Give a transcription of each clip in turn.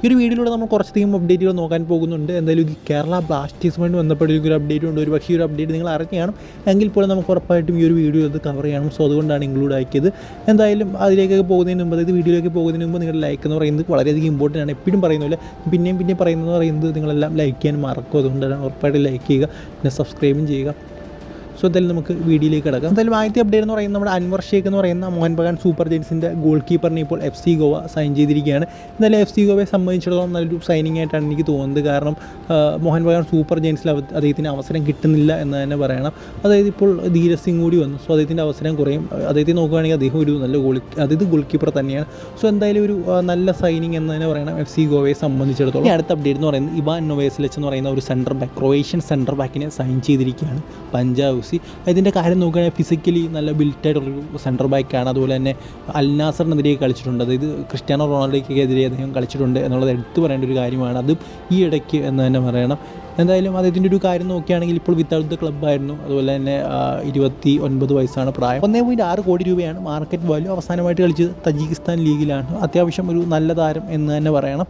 ഈ ഒരു വീഡിയോയിലൂടെ നമ്മൾ കുറച്ചധികം അപ്ഡേറ്റുകൾ നോക്കാൻ പോകുന്നുണ്ട്. എന്തായാലും ഈ കേരള ബ്ലാസ്റ്റേഴ്സുമായിട്ട് ബന്ധപ്പെട്ട ഒരു അപ്ഡേറ്റ് ഉണ്ട്. ഒരു പക്ഷേ ഈ ഒരു അപ്ഡേറ്റ് നിങ്ങൾ അറിഞ്ഞാണ് എങ്കിൽ പോലും നമുക്ക് ഉറപ്പായിട്ടും ഈ ഒരു വീഡിയോ അത് കവർ ചെയ്യണം. സോ അതുകൊണ്ടാണ് ഇൻക്ലൂഡ് ആക്കിയത്. എന്തായാലും അതിലേക്കൊക്കെ പോകുന്നതിന് മുമ്പ്, അതായത് വീഡിയോയിലേക്ക് പോകുന്നതിന് മുമ്പ് നിങ്ങളുടെ ലൈക്ക് എന്ന് പറയുന്നത് വളരെയധികം ഇമ്പോർട്ടൻ്റ് ആണ്. എപ്പോഴും പറയുന്നില്ല, പിന്നെയും പറയുന്നത് നിങ്ങളെല്ലാം ലൈക്ക് ചെയ്യാൻ മറക്കും. അതുകൊണ്ടാണ് ഉറപ്പായിട്ട് ലൈക്ക് ചെയ്യുക, പിന്നെ സബ്സ്ക്രൈബും ചെയ്യുക. സോ എന്തായാലും നമുക്ക് വീഡിയോയിലേക്ക് കിടക്കാം. എന്തായാലും ആദ്യത്തെ അപ്ഡേറ്റ് എന്ന് പറയുന്നത് നമ്മുടെ അൻവർ ഷേഖ് എന്ന് പറയുന്ന മോഹൻ ബഗാൻ സൂപ്പർ ജയൻസിൻ്റെ ഗോൾ കീപ്പറിനെ ഇപ്പോൾ FC ഗോവ സൈൻ ചെയ്തിരിക്കുകയാണ്. എന്തായാലും FC ഗോവയെ സംബന്ധിച്ചിടത്തോളം നല്ലൊരു സൈനിങ് ആയിട്ടാണ് എനിക്ക് തോന്നുന്നത്. കാരണം മോഹൻ ബഗാൻ സൂപ്പർ ജയൻസിൽ അദ്ദേഹത്തിന് അവസരം കിട്ടുന്നില്ല എന്ന് തന്നെ പറയണം. അതായത് ഇപ്പോൾ ധീരജ് സിംഗ് കൂടി വന്നു. സോ അദ്ദേഹത്തിൻ്റെ അവസരം കുറയും. അദ്ദേഹത്തെ നോക്കുകയാണെങ്കിൽ അദ്ദേഹം ഒരു നല്ല ഗോൾ കീപ്പർ തന്നെയാണ്. സോ എന്തായാലും ഒരു നല്ല സൈനിങ് എന്ന് തന്നെ പറയണം FC ഗോവയെ സംബന്ധിച്ചിടത്തോളം. അടുത്ത അപ്ഡേറ്റ് എന്ന് പറയുന്നത് ഇവാൻ നൊവേസ്ലിച്ച് എന്ന് പറയുന്ന ഒരു ക്രൊയേഷ്യൻ സെൻറ്റർ ബാക്കിനെ സൈൻ ചെയ്തിരിക്കുകയാണ് പഞ്ചാബ്. ഇതിൻ്റെ കാര്യം നോക്കുകയാണെങ്കിൽ ഫിസിക്കലി നല്ല ബിൽറ്റായിട്ടുള്ളൊരു സെൻറ്റർ ബാക്കാണ്. അതുപോലെ തന്നെ അൽ നാസറിനെതിരെ കളിച്ചിട്ടുണ്ട്. അതായത് ക്രിസ്ത്യാനോ റൊണാൾഡോയ്ക്കെതിരെ അദ്ദേഹം കളിച്ചിട്ടുണ്ട് എന്നുള്ളത് എടുത്തു പറയേണ്ട ഒരു കാര്യമാണ്. അതും ഈ ഇടയ്ക്ക് എന്ന് തന്നെ പറയണം. എന്തായാലും അദ്ദേഹത്തിൻ്റെ ഒരു കാര്യം നോക്കുകയാണെങ്കിൽ ഇപ്പോൾ വിത്തൗട്ട് ദ ക്ലബ്ബായിരുന്നു. അതുപോലെ തന്നെ 29 വയസ്സാണ് പ്രായം. 1.6 കോടി രൂപയാണ് മാർക്കറ്റ് വാല്യൂ. അവസാനമായിട്ട് കളിച്ചത് തജിക്കിസ്ഥാൻ ലീഗിലാണ്. അത്യാവശ്യം ഒരു നല്ല താരം എന്ന് തന്നെ പറയണം.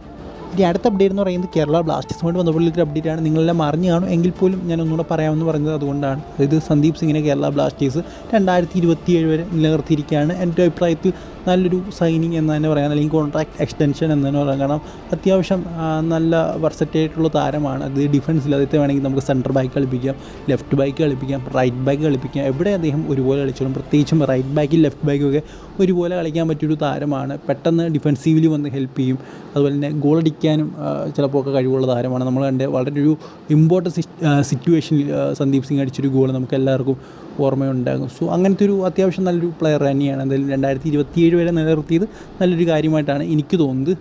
ഈ അടുത്ത അപ്ഡേറ്റ് എന്ന് പറയുന്നത് കേരള ബ്ലാസ്റ്റേഴ്സുമായിട്ട് ബന്ധപ്പെട്ടുള്ളൊരു അപ്ഡേറ്റാണ്. നിങ്ങളെല്ലാം അറിഞ്ഞു കാണും, എങ്കിൽ പോലും ഞാൻ ഒന്നുകൂടെ പറയാമെന്ന് പറയുന്നത് അതുകൊണ്ടാണ്. അതായത് സന്ദീപ് സിംഗിനെ കേരള ബ്ലാസ്റ്റേഴ്സ് 2027 വരെ നിലനിർത്തിയിരിക്കുകയാണ്. എൻ്റെ അഭിപ്രായത്തിൽ നല്ലൊരു സൈനിങ് എന്ന് തന്നെ പറയാം, അല്ലെങ്കിൽ കോൺട്രാക്ട് എക്സ്റ്റൻഷൻ എന്ന് തന്നെ പറയാം. കാരണം അത്യാവശ്യം നല്ല വെർസറ്റൈലായിട്ടുള്ള താരമാണ്. അത് ഡിഫൻസിൽ അദ്ദേഹത്തെ വേണമെങ്കിൽ നമുക്ക് സെൻറ്റർ ബാക്ക് കളിപ്പിക്കാം, ലെഫ്റ്റ് ബാക്ക് കളിപ്പിക്കാം, റൈറ്റ് ബാക്ക് കളിപ്പിക്കാം. എവിടെ അദ്ദേഹം ഒരുപോലെ കളിച്ചോളും. പ്രത്യേകിച്ചും റൈറ്റ് ബാക്കും ലെഫ്റ്റ് ബാക്കും ഒക്കെ ഒരുപോലെ കളിക്കാൻ പറ്റിയൊരു താരമാണ്. പെട്ടെന്ന് ഡിഫൻസീവിലി വന്ന് ഹെൽപ്പ് ചെയ്യും. അതുപോലെ തന്നെ ഗോൾ അടിക്കാനും ചിലപ്പോൾ ഒക്കെ കഴിവുള്ള താരമാണ്. നമ്മൾ കണ്ട് വളരെ ഒരു ഇമ്പോർട്ടൻറ്റ് സിറ്റുവേഷനിൽ സന്ദീപ് സിംഗ് അടിച്ചൊരു ഗോൾ നമുക്ക് എല്ലാവർക്കും ഓർമ്മയുണ്ടാകും. സോ അങ്ങനത്തെ ഒരു അത്യാവശ്യം നല്ലൊരു പ്ലെയർ തന്നെയാണ്. എന്തായാലും 2027 വരെ നിലനിർത്തിയത് നല്ലൊരു കാര്യമായിട്ടാണ് എനിക്ക് തോന്നുന്നത്.